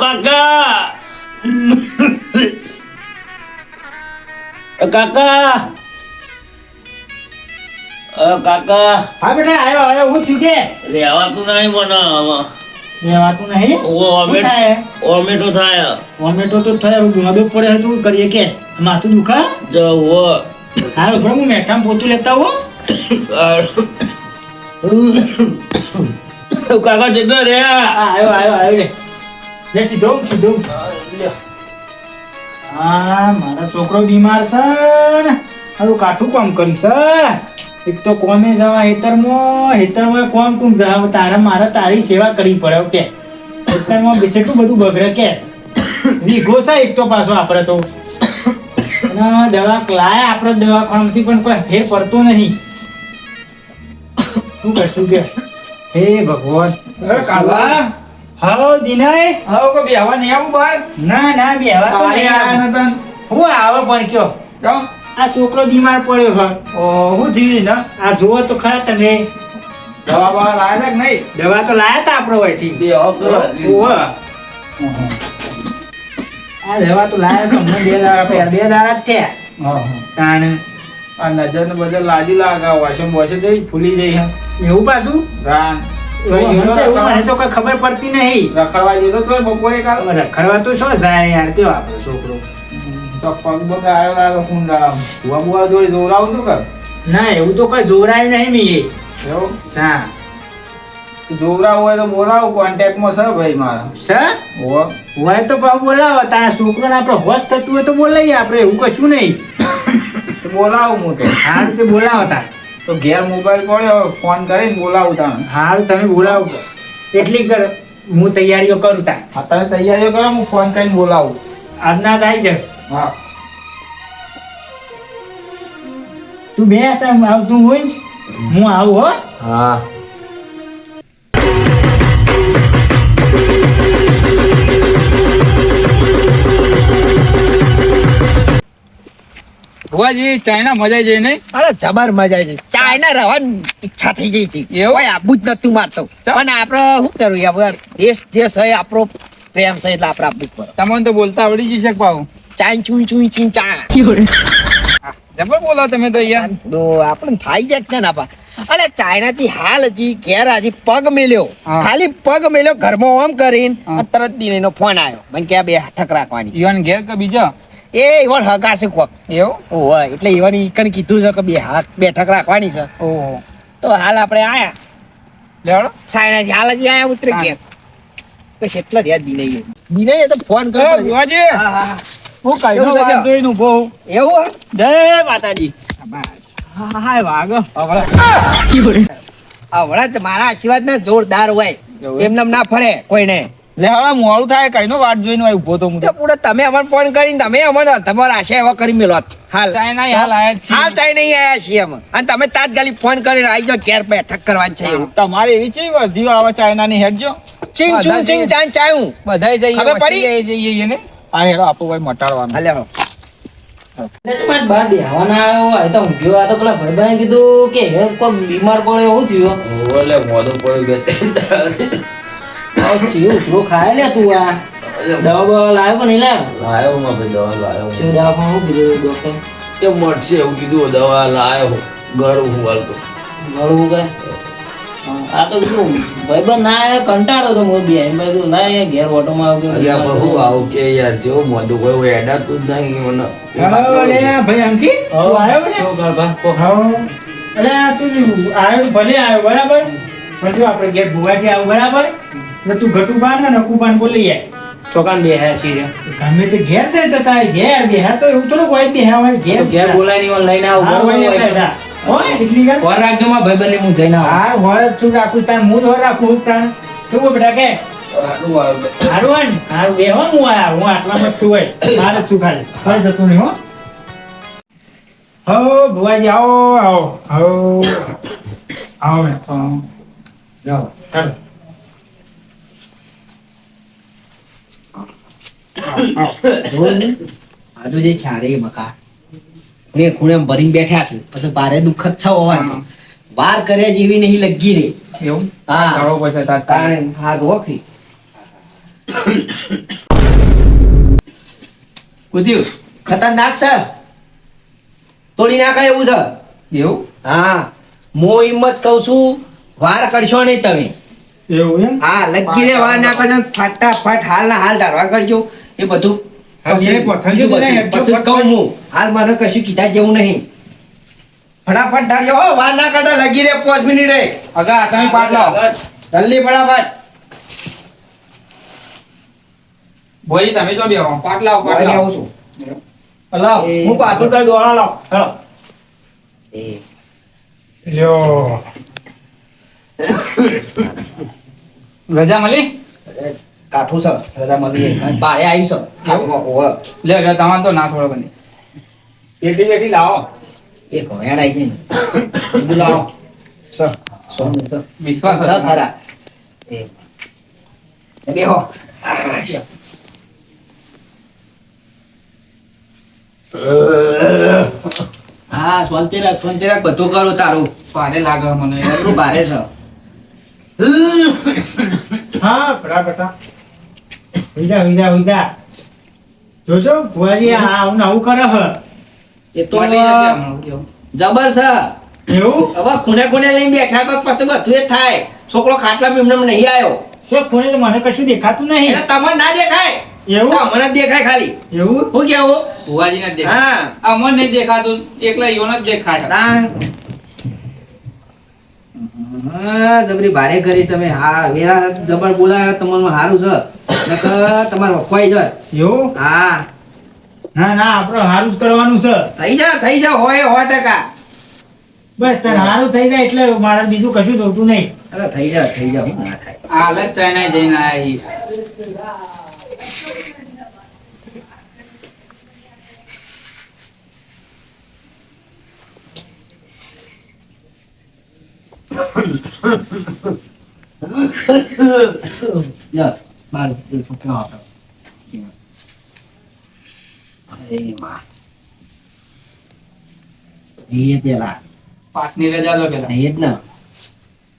કાકા કાકા કાકા હા બેટા આવ્યો હું થયું કે રેવાતું નહીં મને રહેવાતું નહીં ઓમેટો થાય ટોમેટો તો થયા ગુમાબે પડે તો કરીએ કે માથું દુખા જવો હાલો ઘર હું મેઠામાં પોતું લેતા હો કાકા જતો રે આવ્યો લે સીધો હા મારો છોકરો બીમાર છે ને હારું કાઠું કામ કરી છે એક તો કોમે જવા હેતરમાં કોમ તું જાવ તારી સેવા કરવી પડે ઓકે હેતરમાં કેટલું બધું બગડે કે વીઘો છે એક તો પાછો આપણે તો અને દવા લાયા આપણે દવાખાનામાંથી પણ કોઈ ફેર પડતો નહીં શું કરશું કે હે ભગવાન કાલા હાલો દિનાય આવો કે બેહવા નહીં આવું બહાર ના બેહવા તો નહીં આવે. હું આવે પણ કયો કેમ આ છોકરો બીમાર પડ્યો છે હું થયું ને આ જુઓ તો ખરા તમે દવા બવા લાયા કે નહીં દવા તો લાયા તા આપણો હોયથી આ દવા તો લાયા તો હમણાં 2 દાડા જ થયા તાણ આ નજર ને બધે લાજુ લાગે વોશમ વોશે જઈ ફૂલી જઈ એવું પાછું રાન મને તો કઈ ખબર પડતી નહીં રખડવા જતો તો બપોરે કાલ રખડવા તો શું જાય યાર કેવો આપણો છોકરો તો પગ બગ આવ્યો લાગે કુંડા ભુવા બુવા જોડે જોરાવું તું કર ના એવું તો કઈ જોરાયું નહીં મી એવું હા જોરાવું હોય તો બોલાવું કોન્ટેક્ટમાં છે ભાઈ મારા સર હોય તો પાછું બોલાવો તારા છોકરાને આપણે હોશ થતું હોય તો બોલાવીએ આપણે એવું કશું નહીં તો બોલાવું હું તો હા રીતે બોલાવો તાર તો ઘેર મોબાઈલ પડ્યો ફોન કરીને બોલાવું તાને હાલ તમે બોલાવો એટલી કર હું તૈયારીઓ કરું તાર અત્યારે તૈયારીઓ કરો હું ફોન કરીને બોલાવું આજના થાય છે હા તું બે આવતું હોય ને હું આવું હો હા ભુવાજી ચાઇના મજા જઈ નહીં અરે જબર મજા આવી ચાઇના રહેવાની ઈચ્છા થઈ ગઈ હતી એવું? કોઈ આબુ જ નતું મારતો પણ આપણે શું કરવું યાર દેશ જે છે આપણો પ્રેમ છે એટલે આપણે આપવું પડે તમને તો બોલતા આવડી જશે પાવું ચાઈન ચુઈ ચુઈ ચીન ચા જબર બોલો તમે તો યાર તો આપણે થાય જાય ને નાપા અલે ચાઇના થી હાલ હજી ઘેર હજી પગ મેલ્યો હા. ખાલી પગ મેલ્યો ઘરમાં ઓમ કરીને હા. અને તરત દિનેનો ફોન આવ્યો મને કે આ બે ઠક રાખવાની ઈવન ઘેર કે બીજો એ ઈવન હગાશે કોક એવું ઓય એટલે ઈવન ઈકન કીધું છે કે બે હાથ બેઠક રાખવાની છે ઓહો તો હાલ આપણે આયા લેવડો ચાઇના થી હાલ હજી આયા ઉતરી ગયા પછી એટલા જ યાદ દિને તો ફોન કર્યો ભુવાજી હા હા હું કઈ કેવું નો છે વાંધો નું બહુ એવું જય માતાજી હા હાય વાગો આવડા તો મારા આશીર્વાદ ના જોરદાર હોય એવું? એમને ના ફળે કોઈને લેવડા મોડું થાય કઈ નો વાટ જોઈને ઉભો તો હું તો પૂરા તમે અમને ફોન કરીને તમે અમને તમારા આશા એવા કરી મેલો હાલ ચાઇના હાલ આયા છે હાલ ચાઈ નહીં આયા છીએ અમે અને તમે તાત્કાલિક ફોન કરીને આવી જાઓ ઘેર બેઠક કરવાની છે એવું તમારે એવી છે વર્ધીઓ આવે ચાઇના ની હેડજો ચીંગ ચુંગ ચીંગ ચાંગ ચાયું બધાય જઈએ ખબર પડી? વચ્ચે જઈએ ને આ હેડો આપો ભાઈ મટાડવાનું હાલે બહાર બેહવાના આવ્યો આ તો ઊંઘ્યો આ તો પેલા ભાઈબાએ કીધું કે હે કોક બીમાર પડ્યો એવું થયું ઓલે મોઢું પડ્યું બે ચીવ ઉતરો ખાય ને તું આ દવા બવા લાવ્યો કે નહીં લાવ્યો લાયો માં ભાઈ દવા લાયો શું દવાખાનું શું કીધું ડોક્ટર કે મળશે એવું કીધું દવા લાયો ગળું હું વાળતો મળવું કે આ તો કીધું ભાઈબંધ ના આવ્યો કંટાળો તો મોં બે એમ કીધું ના એ ઘેર ઓટોમાં અલ્યા પણ હું આવું કે યાર જેવો મોઢું કોઈ એડાતું જ નહીં મને ભાઈ અંકિત તું આવ્યો ને શું કર બા અરે તું આવ્યો ભલે આવ્યો બરાબર પણ જો આપણે ઘેર ભુવાજી આવું બરાબર ને તું ઘટુ બાર ને નકુ બાર બોલી જાય છોકરાને બે હે છીએ ગમે તે ઘેર જાય તો તારે ઘેર બેહા તો એવું થોડું કોઈ બેહા હોય ઘેર બોલાય નહીં લઈને આવું હા, બરોબર હોય હોય એટલે હોય એટલી વાર ઘર રાખજો માં ભાઈબંધ હું જઈને આવું હા હોય શું રાખું તાર હું તો રાખું તાર શું બેટા કે હારું આવે હારું હોય ને હારું બેહો ને હું આયા હું આટલામાં જ છું હોય મારે જ છું ખાલી ફરી જતું નહીં હો ભુવાજી આવો આવો આવો ને જાઓ ચાલો આજુ જે ચારે મકા ને ખૂણે ભરીને બેઠા છે પછી બારે દુઃખદ છે હોવાનું વાર કર્યા જેવી નહીં લગી રે એવું હા ગાળો પછી તાર કારણ હાથ ઓખી કુદ્યું ખતરનાક છે, તોડી નાખાય એવું છે. એવું હા, હું એમ જ કહું છું, વાર કરશો નહીં તમે. એવું એમ હા, લગીને વાર નાખો છો, ફટાફટ હાલ ના હાલ ઢારવા કરજો. એ બધું હા, બે પથ્થર બીજું જેવું નહીં, બધું પછી જ કહું હું. હાલ મને કશું કીધા જેવું નહીં. ફટાફટ ઢાળજો હો, વાર ના કરતા, લગી રે 5 મિનિટ રે. અગા તમે પાટ લાવો. જલ્દી ફટાફટ. ભોજી તમે તો બેહો પાટ લાવો પાટ હું લાવો. આવું છું. લાવો હું પાછું તાર દોણા લાવ હેલો. એ લ્યો રજા મળી કાઠું છે, રજા મળી જાય. બારે આવ્યું છે. હાથમાં ઓવર. લે લે તમારે તો ના છોડો બની એટી એટી લાવો એ ભોયાડ આવી જાય ને. બધું લાવો સર, સોનું તો. વિશ્વાસ સર ખરા. એ બેહો. હા, શાંતિ રાખ, બધું કરું તારું. ભારે લાગે મને એટલું ભારે છે. હા બરાબર ઉઈદા જોજો ભુવાજી આ આવું ને આવું કરે હ એ તો મળી જશે હમણાં, કેવું? જબર છે. એવું હવે ખૂણે ખૂણે લઈને બેઠા તો પછી બધું જ થાય. છોકરો ખાટલા એમને નહીં આવ્યો. શું ખૂણે તો મને કશું દેખાતું નહીં એટલે તમને ના દેખાય, એવું મને જ દેખાય ખાલી. એવું શું કેવું? ભુવાજીને જ દેખાય હા, અમને નહીં દેખાતું એકલા ઈવોને જ દેખાય તાણ. હા, જબરી ભારે કરી તમે. હા, વેરા જબર બોલાયા તમારું સારું છે. નકર તમારે વખવાઈ જાય. એવું હા, ના ના આપણે સારું જ કરવાનું છે થઈ જા હોય 100%. બસ તાર સારું થઈ જાય એટલે મારે બીજું કશું જોતું નહીં અરે થઈ જા હું ના થાય. હાલ જ ચાઇના જઈને આવી યાર બાર શું કેવો હતો? અરે માં એ પેલા પાટની રજા લો પેલા એ જ ને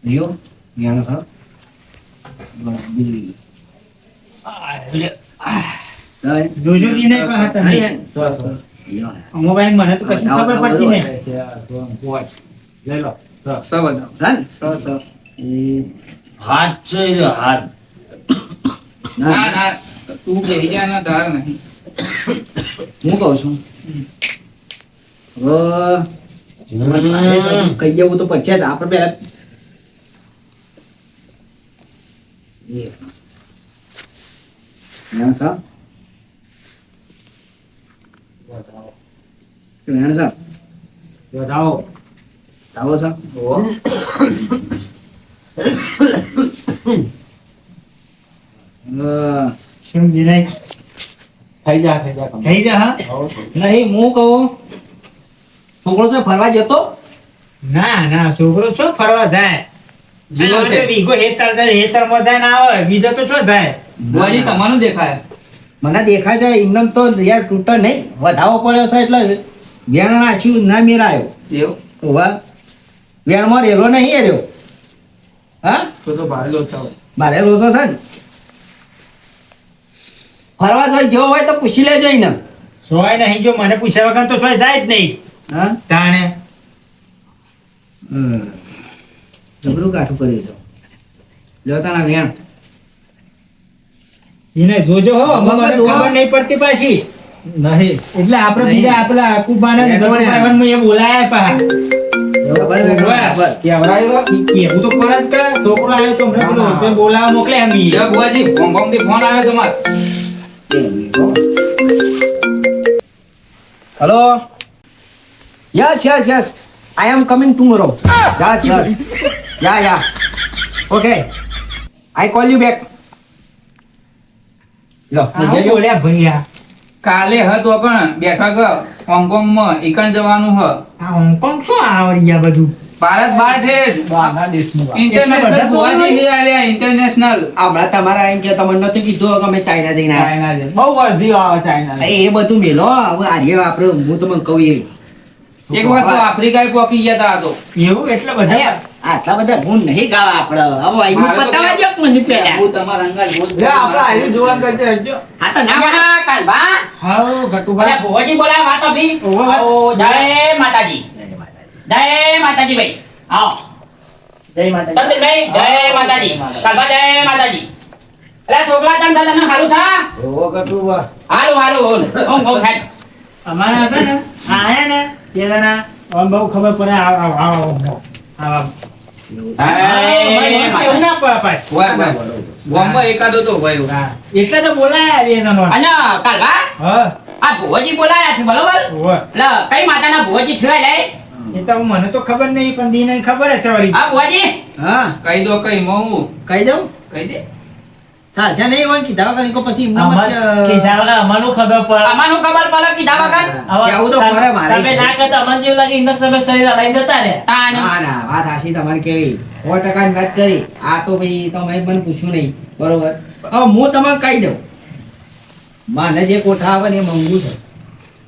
રહ્યો જ્ઞાન સર જોજો દી નહીં પણ હતા નહીં અમોભાઈ મને તો કશું ખબર પડતી નહીં લઈ લો સબ બતાવો હાથ છે રે, હાથ. ના ના તું બેહી જા ના ધાર નહીં હું કહું છું હવે કહી દેવું તો પડશે જ. આપણે પેલા જ્ઞાન સર જ્ઞાન સર બતાવો આવો સર. શું દિનાઈ થઈ જા કમ. થઈ જા હા નહીં હું કહું છોકરો તો ફરવા જતો. ના ના છોકરો છો ફરવા જાય જીવો તે. બીગો હેતર છે હેતરમાં જાય ના આવે બીજો તો શું જાય ભુવાજી તમારું દેખાય મને દેખાય છે ઇન્કમ તો યાર તૂટે નહીં, વધાવો પડ્યો છે એટલે વેણ નાખ્યું ના મેરાયો. એવું વાહ, વેણમાં રેલો નહીં એ રહ્યો. હા, તો ભારે લોચા હોય મારે લોસો છે ને. ફરવા જોઈ જેવો હોય તો પૂછી લેજો એને. સોય નહીં જો મને પૂછ્યા વગર તો સોય જાય જ નહીં હા, તાણે જબરું કાઠું કર્યું છે. લ્યો તાણા વેણ. એને જોજો હો મગજ મને જોવો. ખબર નહીં પડતી પાછી નહીં એટલે આપણે નહીં. બીજા આપલા કુબાના એને કોણે? ગણપતિમાં એ બોલાયા પા ખબર ને? ખબર. કેવડાયો કેવું તો પર જ કે છોકરો આવ્યો તો હમણાં પેલો હા. તે બોલાવા મોકલે એમ ઈ. લે ભુવાજી હોંગકોંગ થી ફોન આવ્યો તમારે Hello. Yes, yes, yes. I am coming tomorrow. Yes, yes. Yeah. Okay. I call you back. લો, આવું બોલ્યા ભૈયા કાલે હતો પણ બેઠા ગ હોંગકોંગ માં ઈકણ જવાનું હ આ હોંગકોંગ શું આવડ્યા બધું ભારત બહાર છે ઇન્ટરનેશનલ બધા ભુવાજી લઈ આવ્યા ઇન્ટરનેશનલ હમણાં તમારા એમ કે તમને નથી કીધું કે અમે ચાઇના જઈને આવ્યા. ચાઇના છે બહુ વર્ધી આવે ચાઇના એ બધું મેલો હવે આર્ય આપણે હું તમને કહું એ એક વાર તો આફ્રિકા પોકી ગયા તા તો એવું એટલે બધા આટલા બધા ગુણ નહીં ગાવા આપણે હવે આઈનું મારે તો પતાવા બે- દ્યો કે મને પહેલા હું તમારા અંગાત રોજ લે આપણે આયુ જોવાન કરજે હરજો હા તો ના પાડો. કાલબા હાઉ ગટુભાઈ અરે ભુવાજી બોલાય વાત અભી ઓહો. આવો, જય માતાજી જય માતાજી ભાઈ આવો જય માતાજી તમદીનભાઈ જય માતાજી કાલબા જય માતાજી અરે છોકરા તમ દાદા ના હાલું થા ઓ કટુબા હાલું હાલું ઓમ ગો ખાય અમારા હતા ને આયા ને પેલાના આમ બહુ ખબર પડે આવ કેવું ના પાય ગામમાં એકાદો તો ભાઈ હા એટલે તો બોલાયા રે એનો નામ. અને કાલબા હા આ ભુવાજી બોલાયા છે બરોબર ઓહો. એટલે કઈ માતાના ભુવાજી છે લે એ તો મને તો ખબર નહીં પણ દીને ખબર હશે વળી આ ભુવાજી હા કહી દો કઈ મઉં કહી દઉં કહી દે ચાલશે નહીં હોય કીધા વગર ઈકો પછી એમના અમાર મત કીધા વગર અમારનું ખબર પડે અમારું ખબર પડે કીધા વગર હવે કેવું તો પડે મારે. તમે ના કરતા અમને જેવું લાગે એમને તમે શરીર હલાઈને જતા રહ્યા તાન ના ના વાત હાસી તમારી કેવી 100% ની વાત કરી આ તો ભાઈ તમે મને પૂછ્યું નહીં બરોબર હવે હું તમને કહી દઉં મને જે કોઠા આવે ને એ મંગુ છે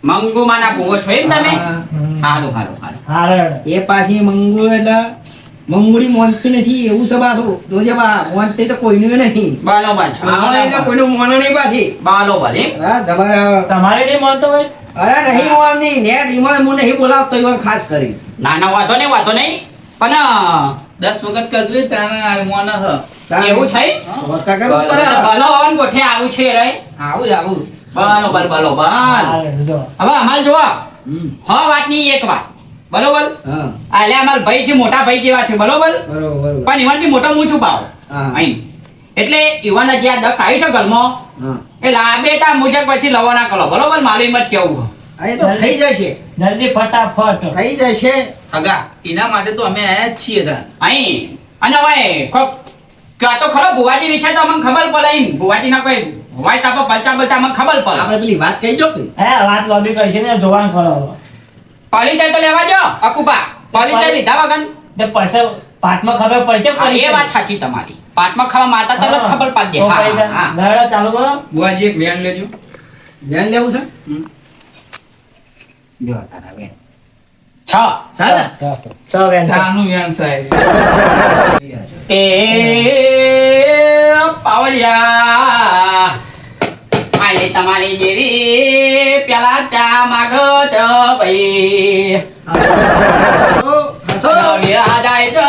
મંગુ માના ભુવો છો એમ તમે હા. હારું હારું હારું હારે એ પાછી મંગુ એટલે મંગુડી મોનતી નથી એવું છે પાછું જોજે બા મોનતી તો કોઈનું નહીં બરોબર છે આવો એટલે કોઈનું મોનો નહીં પાછી બરોબર એમ હા જબર તમારે નહીં માનતો હોય અરે નહીં મોનની નેટ ઈમાં હું નહીં બોલાવતો ઈવન ખાસ કરી નાના વાતો નહીં પણ 10 વખત કદરે તાણા મોન હ એવું છે વક્કા કર ઉપર ભલો હવન ગોઠે આવું છે રે આવું બરોબર હારે જો હવે અમાર જોવો હમ. વાતની એક વાત બરોબર હા આલે અમાર ભાઈ છે મોટા ભાઈ જેવા છે બરોબર બરોબર પણ ઈવાનથી મોટો હું છું પાવ હા. અહીં એટલે ઈવાના જે આ દક આવી છે ઘરમાં હા એ લાબેટા મુજબ પછી લવાના કરો બરોબર માલુમ જ કેવું આ એ તો થઈ જશે જલ્દી ફટાફટ થઈ જશે અગા એના માટે તો અમે આયા જ છીએ તાન અહીં અને હવે ક્યાં તો ખરો ભુવાજી વિશે તો અમને ખબર પડે એમ ભુવાજી ના કોઈ વાય તાપો પલચા બલચા અમને ખબર પડે આપણે પેલી વાત કહી દો કે હે વાત લોબી કરી છે ને જોવાનું કરો પરિચય તો લેવા જો અકુપા પરિચય લીધા વગર તે પછી પાઠમાં ખબર પડશે હા, એ વાત સાચી તમારી પાટમાં ખાવા માતા તરત ખબર પાડી દે હા હા લડો ચાલુ કરો બુઆજી એક વેન લેજો ધ્યાન લેવું છે હમ. જો તારા બેન છ ચાલે વેન છે. ચાનું વેન સાહેબ એ પાવલિયા આલે તમારી જેવી પેલા ચા માગો છો ભાઈ હસો નવ્યા જાય તો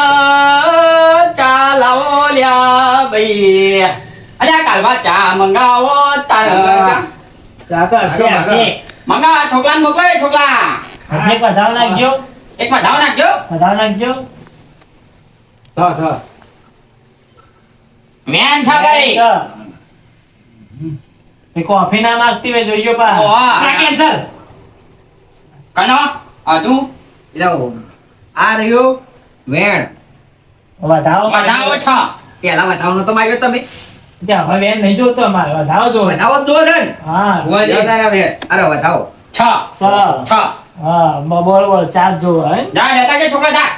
ચા લાવો લ્યા ભાઈ અલ્યા કાલવા ચા મંગાવો તાર ચાચો હશે હશે મંગા ઠોકલા મોકલો એ ઠોકલા હશે વધાવ નાખજો એક માં ધાવ નાખજો વધાવ નાખજો વેન છે ભાઈ એ કોફી ના માંગતી હોય જોઈજો પા ઓવા. ચા કેન્સલ કનો હજુ લો આ રહ્યો વેણ વધાવો વધાવો છ પેલા વધાવ નતો માંગ્યો તમે ત્યાં હવે વેન નહીં જોતો અમારે વધાવો જો વધાવો જ જો છે ને હા બુઆજી જો તારા વેણ અરે વધાવો છ સ છ હા બોલ ચાર જો હે જા લેતા કે છોકરા જા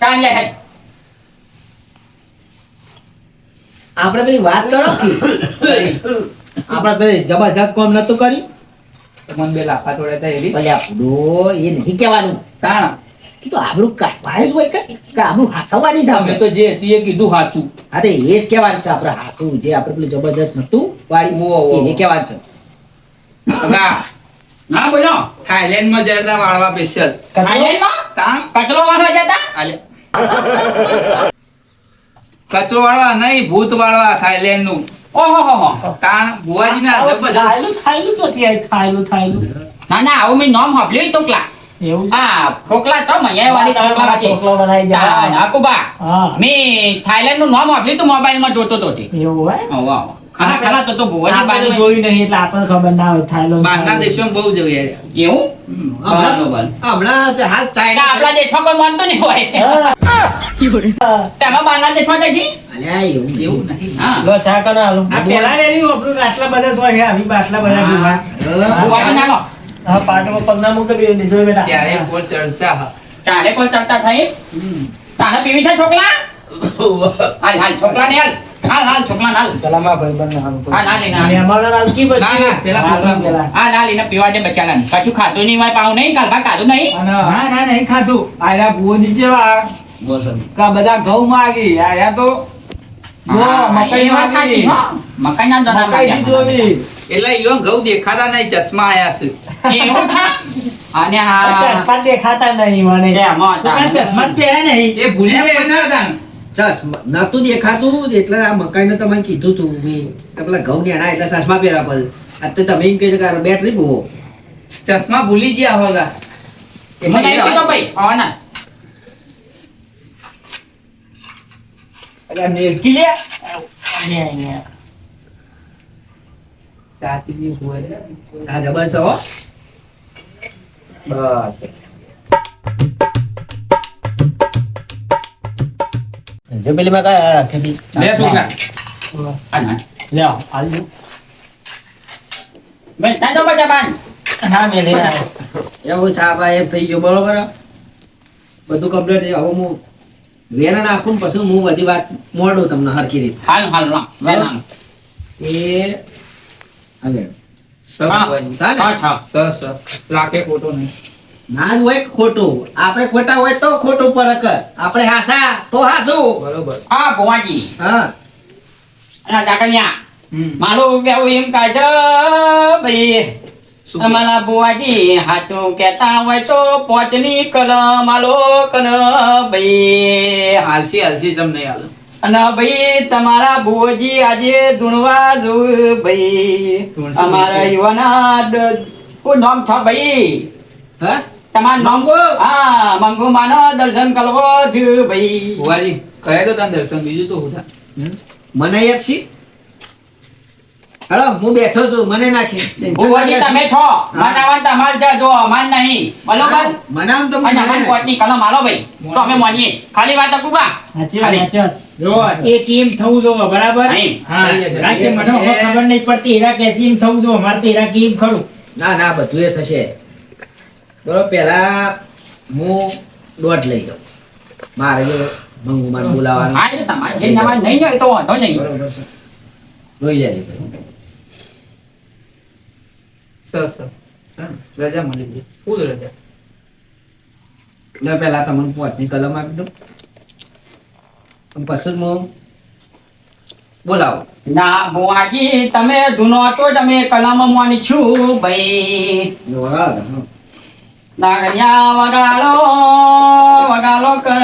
કાન લે હેડ આપણે પેલી વાત કરો આપણે પેલી જબરજસ્ત કોમ નતું કર્યું મને બે લાફા તોડ્યા તા એરી ભલે આ ભૂડો એ નહીં કહેવાનું તાણ એ તો આબરૂ કાઢવાય જ હોય કે આબરૂ હાસવાની છે અમે આપણે તો જે હતું એ કીધું સાચું હા તો એ જ કહેવાનું છે આપણે હાસું જે આપણે પેલું જબરજસ્ત નતું વાળી ઓહો, ઓહો. એને કહેવાનું છે અગા ના બોલો થાઈલેન્ડ માં જતા વાળવા સ્પેશિયલ થાઈલેન્ડમાં તાણ કચરો વાળવા જતા આલે કચરો વાળવા નહીં ભૂત વાળવા થાઈલેન્ડ નું ઓહો હો હો તાણ બુઆજી ના જબરજસ્ત થાયલું ચોથી આવી થાયલું ના ના આવું મેં નામ સાંભળ્યું ટોકલા એવું હા ઠોકલા તો મૈયા વાળી ઠોકલા વાળી ચોકલો બનાવી તાણ, દે આકુબા હા મેં થાઈલેન્ડ નું નામ સાંભળ્યું તું મોબાઈલ માં જોતો તો તે એવું હોય ઓ વાહ ખરા ખરા તો ભુવાજી આપણે તો બાજુ જોયું નહીં એટલે આપણને ખબર ના હોય થાયલો બહારના દેશોમાં બહુ જોઈએ એવું હમણાં બરોબર હમણાં હાલ ના ચાઇના આપણા દેશમાં કોઈ માનતું નહીં હોય તેમાં બાંગ્લા દેશમાં તો જી અલ્યા એવું એવું નહીં હા લો ચા કરો હાલો આ પેલા વેરી આપણું આટલા બધા જ હોય આવી આટલા બધા ભીમા ભુવાજી નાનો હા પાટમાં પગના મૂકે બે લીધો બેટા ત્યારે કોઈ ચર્ચા હા. ચાલે કોઈ ચર્ચા થઈ તાને પીવી છે છોકલા હાલ હાલ છોકલા ને હાલ હાલ છોકલા હાલ પેલા માં ભાઈબંધ હાલ હાલ હાલ એને અને હાલ અમારા નાલ કી ના, ના, પેલા છોકરા પેલા હાલ હાલ એને પીવા દે બચારાને કશું ખાધું નહીં હોય પાવ નહીં કાલભા ખાધું નહીં અને ના ના નહીં ખાધું આયરા ભુવોજી જેવા કા બધા ઘઉં માગી આયા તો જો મકાઈ માગી મકાઈ ના દાણા મકાઈ દીધો માંગ્યા. બી એટલે ઈયો ઘઉં દેખાતા નહીં ચશ્મા આયા છે એવું છે? અને આ ચશ્મા દેખાતા નહીં મને કેમ હતા? તો કાં ચશ્મા જ પહેર્યા નહીં એ ભૂલી ગયા હતા નતું દેખાતું એટલે આ મકાઈને તમને કીધું તું મેં કે પેલા ઘઉં નેણા એટલે ચશ્મા પહેરવા પડે આ તો તમે એમ કહે છે કે બેટરી બહુ ચશ્મા ભૂલી ગયા હોગા મને નહીં કીધો ભાઈ આવવાના. એટલે મેલકી લે અહીંયા. સાચી બી હોય આ જબર છે હો બસ જો પેલી માં કા ખેબી લે છોકરા આ ના. લ્યો આલજો. ભાઈ તાજો બધા બાન. હા મેં લઈ આવ્યો. એવું ચા બા એમ થઈ ગયો બરોબર બધું કમ્પ્લીટ થઈ ગયું. હવે હું વેના નાખું ને પછી હું બધી વાત મોડું તમને હરખી રીતે હાલ હાલ ના. વેના. એ હવે છ. લાગે ફોટો નહીં ના જ હોય કે ખોટું આપણે ખોટા હોય તો ખોટું પર આપણે હાસા તો હાસું બરોબર હા ભુવાજી હા અને દાકલિયા હમ મારું કેવું એમ કાઢ ભાઈ શું અમારા બુવાજી હાચું કેતા હોય તો પોચની કલમ આલો કન ભાઈ હાલસી હાલસી જમ નહીં હાલ અને ભાઈ તમારા બુવાજી આજે ધૂણવા જોઉં ભાઈ ધૂણશું, અમારા ધૂણશું. યુવાના કોઈ નામ છે ભાઈ હા તમારું નામ મંગુ. હા મંગુ માનો દર્શન કરવો છે ભાઈ ભુવાજી કહે તો તને દર્શન બીજું તો હોતા મને એક છી હેલો હું બેઠો છું મને નાખી બુવાજી તમે છો મનાવન તમારે છે જો અમાર નહીં બરોબર મને આમ તો અને અમારી કોર્ટની કલમ આલો ભાઈ તો અમે માનીએ ખાલી વાત કુબા સાચી વાત, સાચી વાત. જો એ ટીમ થવું જોવો બરાબર નહીં. હા થઈ જશે. કારણ કે મને હવે ખબર નહીં પડતી હીરા કેસી એમ થવું જોવો અમારે તો હીરા કેમ ખરું ના ના બધું એ થશે બરોબર પેલા હું દોઢ લઈ જાઉં મારે જે મંગુમાન બોલાવાનું હા એ તમારે જે નવા નહીં હોય તો વાંધો નહીં બરોબર છે જોઈ જાય સર રજા મળી ગઈ ફૂલ રજા એટલે પેલા તમને પોચની કલમ આપી દઉં અને પછી હું બોલાવો ના બુઆજી તમે ધૂનો હતો જ અમે કલમ માની છું ભાઈ વગાડો તમે. નાગરિયા વગાડો વગાડો કર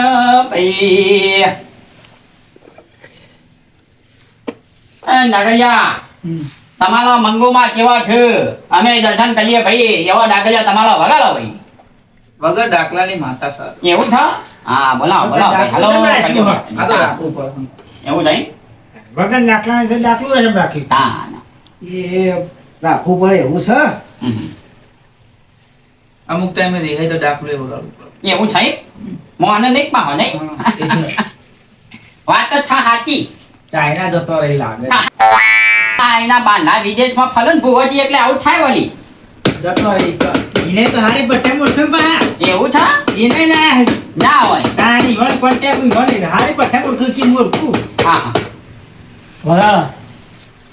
ભાઈ એ નાગરિયા તમારા મંગોમાં કેવા છે અમે દર્શન કરીએ ભાઈ એવા ડાગરિયા તમારા વગાડો ભાઈ વગર ડાકલાની માતા સર એવું છે હા બોલાવો બોલાવો ભાઈ હાલો ડાકલો કરીએ. આ તો રાખવું પડે એવું નહીં વગર નાખલા છે દાખલું એમ રાખી હા ના. એ રાખવું પડે એવું છે હમ. અમુક ટાઈમે રિહાઈ તો ડાકલું વગાડવું પડે એવું છે મોને નહીં માં નહીં વાત તો છે સાચી ચાઇના જતો રહી લાગે આ એના બાના વિદેશમાં ફલન ભુવાજી એટલે આવું થાય વળી જતો રહી એને તો હારી પટ્ટે મૂર્ખું પા એવું છે એને ના ના હોય તારી વળ કોન્ટેક્ટ વળ હારી પટ્ટે મૂર્ખું કી મૂર્ખું હા હા વગાડ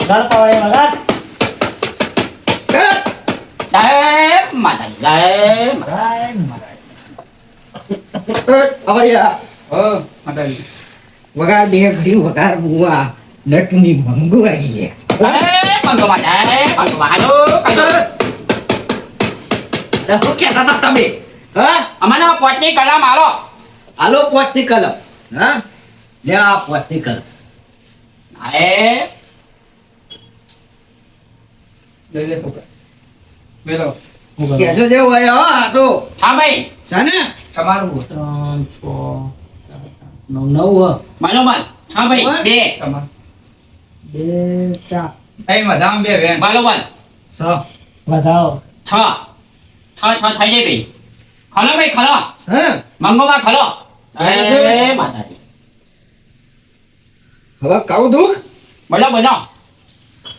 વગાડ પાવડે વગાડ જય માતાજી જય માતાજી. આવડ્યા હો માતાજી વગાડ બે ઘડી વગાડ બુઆ નટની મંગુ આવી ગયા જય પંગોમાં જય પંગોમાં હાલો કયો શું કહેતા હતા તમે હા અમને પોટની કલમ આલો હાલો પોચની કલમ હા લે આ પોચની કલમ એ લઈ લે છોકરા બેલો કેજો જે હોય હો હાસો હા ભાઈ સાને તમારું 3 4 નવ નવ હો બરોબર હા ભાઈ હા. બે તમારું 2 4 અહીં મધામાં બે વેન બરોબર 6 વધાવો છ છ છ થઈ જાય ભાઈ ખલો ભાઈ ખલો સાને મંગોમાં ખલો બરાબર છે. જય માતાજી હવે કહું દુઃખ બોલો બોલો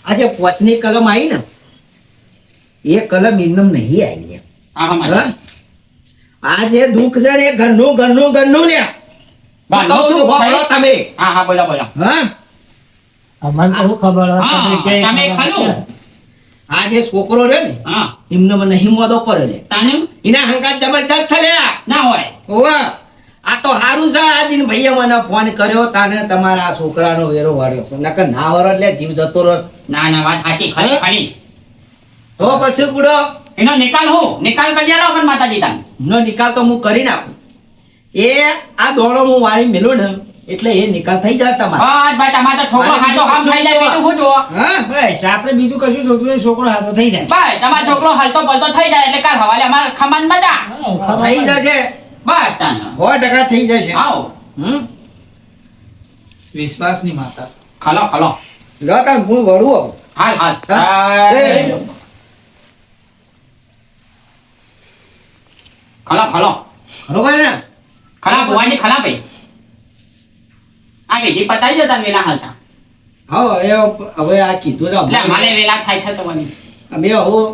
આજે પોચની કલમ આવી ને એ કલમ એમનેમ નહીં આવી એમ. હા હા હા? આ જે દુઃખ છે ને એ ઘરનું ઘરનું ઘરનું લે ઘરનું કહું છું દુઃખ વાપરો છે? તમે હા હા બોલો બોલો હા અમને તો શું ખબર હોય હા, તમે કે તમે ખાલું. આ જે છોકરો રે ને હા એમને મને નહીં મોદો પડે લે તાનું એના હંગાત જબરજસ્ત છે લે ના હોય ઓવા આ તો હારું છે આ દિન ભાઈએ મને ફોન કર્યો તાને તમારા છોકરાનો વેરો વાળ્યો છે નકર ના વરો એટલે જીવ જતો રહો ના ના વાત સાચી ખરી ખરી તો પછી બુડો એનો નિકાલ કરી આલો પણ માતાજી તાન નો નિકાલ તો હું કરી નાખું એ આ દોણો હું વાળી મેલું ને એટલે એ નિકાલ થઈ જાય તમારો બસ ભાઈ તમારો છોકરો હાથો કામ થઈ જાય બીજું શું જુઓ હા બસ આપણે બીજું કશું જોતું નહીં, છોકરો હાથો થઈ જાય. બસ તમારો છોકરો હલતો પલતો થઈ જાય એટલે કાલ હવાલે અમારે ખમાન મજા હા, ખબર થઈ પડે. જશે બસ તાન 100% થઈ જશે આવો વિશ્વાસની માતા ખલો ખલો લો તાર હું વળું આવું. હાલ હાલ હા? એ. ખલો ખલો બરોબર ને ખલા ભુવાની ખલા ભાઈ આ બીજી પતાઈ જતા વેલા હાલતા હવે આ કીધું છે એટલે મારે વેલા થાય છે તો મને અમે હું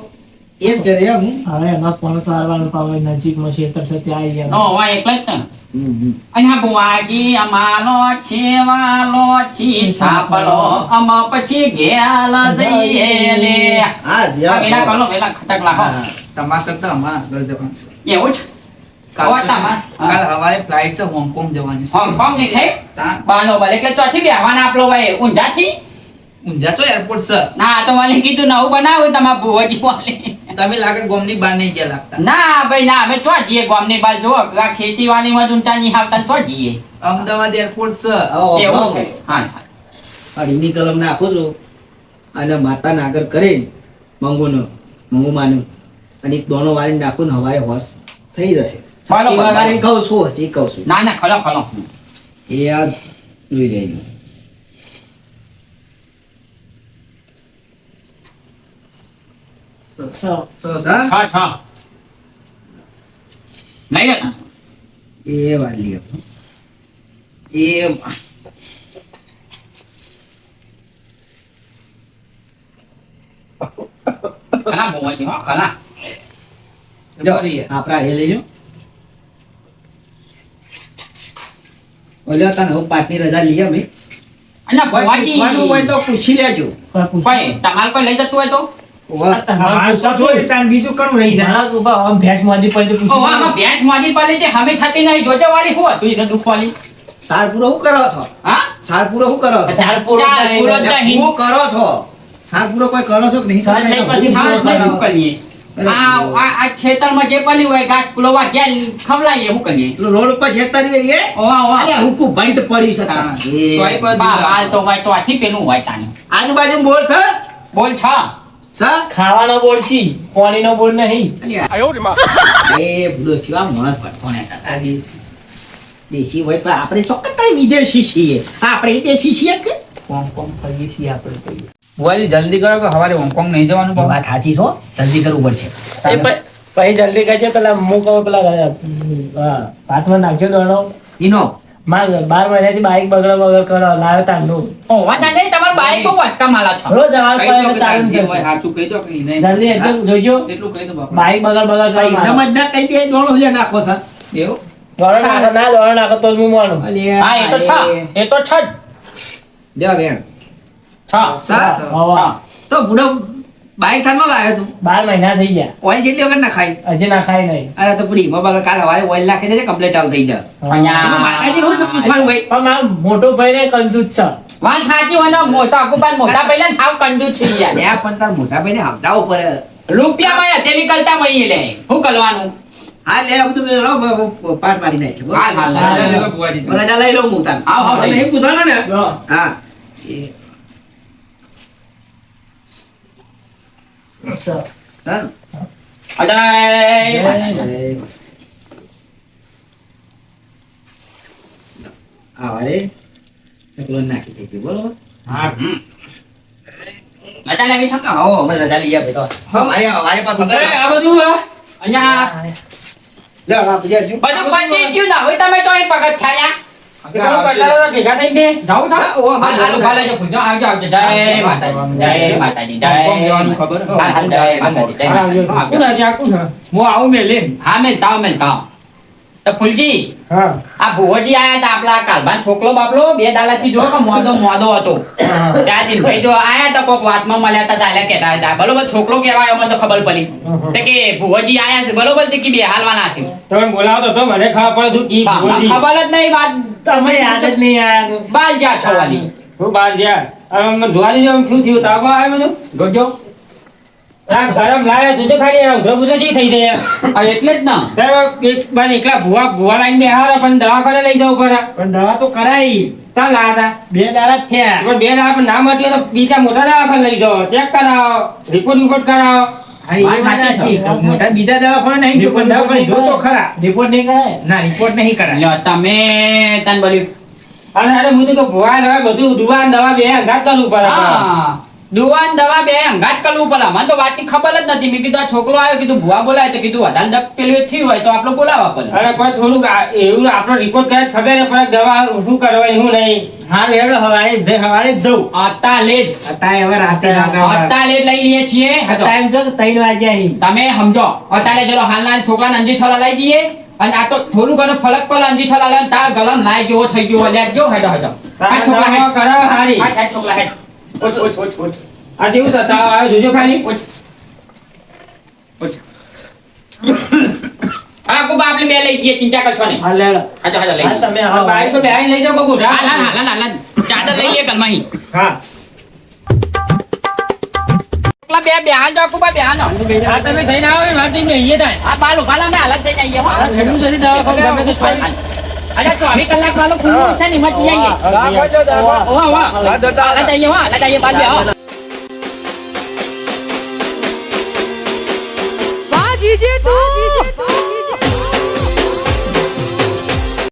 એ જ કરીએ હું હવે એમાં પણ તો હારવાનું પાવે નજીકમાં ખેતર છે ત્યાં આવી ગયા. નો હોય એટલે જ ને અહીંયા બુવાજી અમારો છેવાલો છી છાપલો અમ પછી ઘેલ જઈએ લે હા આ વેલા કરો વેલા ખટક લાખો તમારા કરતા અમારા આગળ જવાનું છે. એવું જ કાલ તમાર કાલ હવારે ફ્લાઇટ છે હોંગકોંગ જવાની છે. હોંગકોંગ ની છે તા બરોબર એટલે ચોથી બેહવાના આપલો ભાઈ ઊંઝાથી ઊંઝા ચો એરપોર્ટ છે. ના તો મને કીધું નવું બનાવ્યું તમારા ભુવાજી વાલે તમે લાગે ગોમની બહાર નહીં ગયા લાગતા. ના ભાઈ ના અમે ચો જઈએ ગામની બાજુ જો આ ખેતીવાડીમાં જ ઊંચા નહીં આવતા ચો જઈએ અમદાવાદ એરપોર્ટ છે. એવું છે હા હા અડીની કલમ નાખું છું અને માતાને આગળ કરીને મંગુ માનું અને એક દોણો વાળી નાખું ને હવારે હોશ થઈ જશે બરોબર, એ વાળાને બરોબર. કહું છું હજી કહું છું ના ના ખલો ખલો એ આ જોઈ લેજો સો. હા છ લઈ લે એ વાલી એ ખલા ભુવાજી હો ખલા જો આપણા એ લેજો ઓલ્યો તને હું પાટની રજા લઈ અમે અને પૂછવાનું હોય ભુવાજી તો પૂછી લેજો કોઈ પૂછે. કોઈ તમારે કોઈ લઈ જતું હોય તો વાહ. તમારે પૂછો છો, તાન બીજું કરવું નહીં થાય. મારા ઉભા આમ ભેંસ મોદી પડી તો પૂછી ઓ આમાં ભેંસ મોદી પાલી તે હમે થતી નહીં જોજે વાળી શું હતું એને દુઃખ વાળી સારપુરો શું કરો છો હા સારપુરો શું કરો છો સારપુરો ચાલ, નહીં. પૂરો જ નહીં. શું કરો છો સારપુરો કોઈ કરો છો કે નહીં સાર નહીં પછી હા, પૂરો નહીં, કરો. શું કરીએ આ ખેતરમાં જે પલી હોય ઘાસ પુલવા ત્યાં ખવડાવીએ શું કરીએ પેલું રોડ ઉપર છેતરી વેરીએ ઓવા ઓવા અરે હું ખૂબ ભંટ પડ્યું છે તારા. તોય એ, પણ બાલ તો ભાઈ તો આથી પેલું હોય તાનું આજુબાજુ બોર છે બોલ છ સર ખાવાનો બોલ છી પાણીનો બોલ નહીં. એ ભૂલો છે આ માણસ ભટકોણે છે આ દેશી હોય પણ આપણે ચોક્કસ વિદેશી છીએ આપણે ઈ દેશી છીએ કે હોંગકોંગ ફરીએ છીએ આપણે તો. બુઆજી જલ્દી કરો કે હવારે હોંગકોંગ નહીં જવાનું એ બાબા. વાત સાચી છો જલ્દી કરવું પડશે એ પછી જલ્દી કરજે પેલા હું કહું પેલા હા, હાથમાં નાખ્યો દોડો ઈનો માર 12 મહિનાથી બાઈક બગડ કરો લાવ્યો તાંડું ઓવા તા નહીં તમારે બાઈક બહુ વાંચતા માલા છો રોજ જવાનું કહી દો પડે કે ચાલુ તાર જે છે. હોય સાચું કહી દો કે નહીં. જલ્દી હા? એકદમ જોજો એટલું કહી દો બાપા. બાઈક બગડ ભાઈ મારો. એકદમ જ ના કહી દે દોણો લે નાખો સર એવું દોડો નાખો ના દોડો નાખો તો જ હું માનું. હા એ તો છ એ તો છ જ દેવા બેન છ સર હવા. તો બુડો બાઈક થાનો લાવ્યો તું 12 મહિના થઈ ગયા ઓઇલ જેટલી વગર ના ખાઈ હજી ના ખાય નહીં. અરે તો પૂરી મોબાઈલ કાલ હવારે ઓઇલ નાખી દેજે કમ્પ્લેટ ચાલુ થઈ જાય અહીંયા. માતાજી રોજ તો પૂછવાનું હોય પણ મારો મોટો ભાઈ ને કંજૂસ છે. વાત સાચી હોય ને મોટા અકુબાન મોટા પહેલા ને થાવ કંજુ છે યાર ત્યાં પણ તાર મોટા ભાઈને સમજાવવું પડે રૂપિયામાં તેલી કરતા વહી લે શું કરવાનું હા લે આ બધું મેં લો પાટ મારી નાખ્યો હાલ હાલ હા, હાલ. લે લો બુઆજી. રજા લઈ લઉં હું તાર આવ, આવ, લઈ. નહીં પૂછવાનું ને લો. હા હા અરે આ વારે એકલો નાખી દેજો બરોબર હા મજા લાગી છે હો અમે રજા લઈ આવે તો મારે પાસે આ બધું અહીંયા લે આ બીજા જો બધું પતી ગયું ના હોય તમે તો અહીં પગત છાયા ભેગા થઈ દે. જાઉં છો હા, ઓ, હા, હાલ હાલ ભાલે જો ખુજો આવજો આવજો જય માતાજી જય હોંગકોંગ જવાનું માતાજી ખબર? હાલ હાલ જય માતાજી જય આવજો. માતાજી. કોણ આજે આ કોણ છે? હું આવું મેં લે હા મેલતા આવો, મેલતા આવો. તો ફૂલજી હા આ ભુવોજી આયા હતા આપલા કાલબાન છોકલો બાપલો 2 દાલાથી જો કે મોદો હતો ત્યાંથી ભાઈ જો આયા હતા કોક વાતમાં મળ્યા હતા દાલા કહેતા હતા બરોબર છોકરો કહેવાય મને તો ખબર પડી તો કે ભુવોજી આયા છે બરોબર તે કે બે હાલવાના છે તમે બોલાવતો તો મને ખબર પડે તું કી ભુવોજી ખબર જ નહીં વાત તમે યાદ જ નહીં આયા બાલ જા છો વાલી હું બહાર ગયા હવે ધોવા દીધો શું થયું તાપો આવે બધું ગોજો આ ગરમ લાવે તું તો ખાલી ઉધર બુધર થઈ જાય એટલે જ ના એક બાદ એકલા ભુવા લાઈન બે હારે પણ દવાખાને લઈ જવું પડે પણ દવા તો કરાઈ ચાલ લાયા હતા 2 દાડા જ થયા પણ 2 દાડા પણ ના મટ્યો તો બીજા મોટા દવાખાને લઈ જાઓ ચેક કરાવો રિપોર્ટ કરાવો મોટા બીજા દવાખાને નહીં જો પણ દવાખાને જો તો ખરા રિપોર્ટ નહીં કરાય ના રિપોર્ટ નહીં કરાય લ્યો તમે તન બોલ્યું અને અરે હું તો ભુવા લાવે બધું દુવાન દવા બે અંગાત કરવું પડે હા દુવાન દવા બે અંગાત કરવું પડે મને તો વાતની ખબર જ નથી મેં કીધું આ છોકરો આવ્યો કીધું ભુવા બોલાય તો કીધું વધારે દક પેલું થયું હોય તો આપણે બોલાવવા પડે અરે કોઈ થોડુંક એવું આપણો રિપોર્ટ કરે ખબર પડે દવા શું કરવાની શું નહીં હા એવડો હવારે જ જવું અત્યારે અત્યારે હવે રાતે અત્યારે લઈ લઈએ છીએ ટાઈમ જો 3 વાગે અહીં તમે સમજો અત્યારે ચલો હાલના છોકરાને અંજી છોલા લઈ દઈએ અને આ તો થોડું ઘણું ફલક પર અંજી છોલા લઈને તાર ગલમ લાઈ જેવો થઈ ગયો લે જો હેડો હેડો આ છોકરા હેડ કરાવ હારી આ છોકરા હેડ ઓછ આ જેવું થતા આવે જોજો ખાલી ઓછ આ કો બાપલે બે લઈ દઈએ ચિંતા કરશો નહીં હા લેડો હાજો લઈ હા તમે બાઈક તો બેહી લઈ જાઓ બબુ હાલ ચાદર લઈ લે કલમાહી હા છોકરા બે હાલ જાવ કુબા બે હાલ આ તમે થઈને આવો વાત નહીં અહીંયા થાય આ બાલ ઉભાલા મે હાલત જઈને આવીએ હો ઘણું જરી દવા ખાવ તમે તો અરે 24 કલાક વાળો ખુલ્લું છે ને મત જઈએ વાહ હાલત આવીએ બાલ બે હો Bajiji tu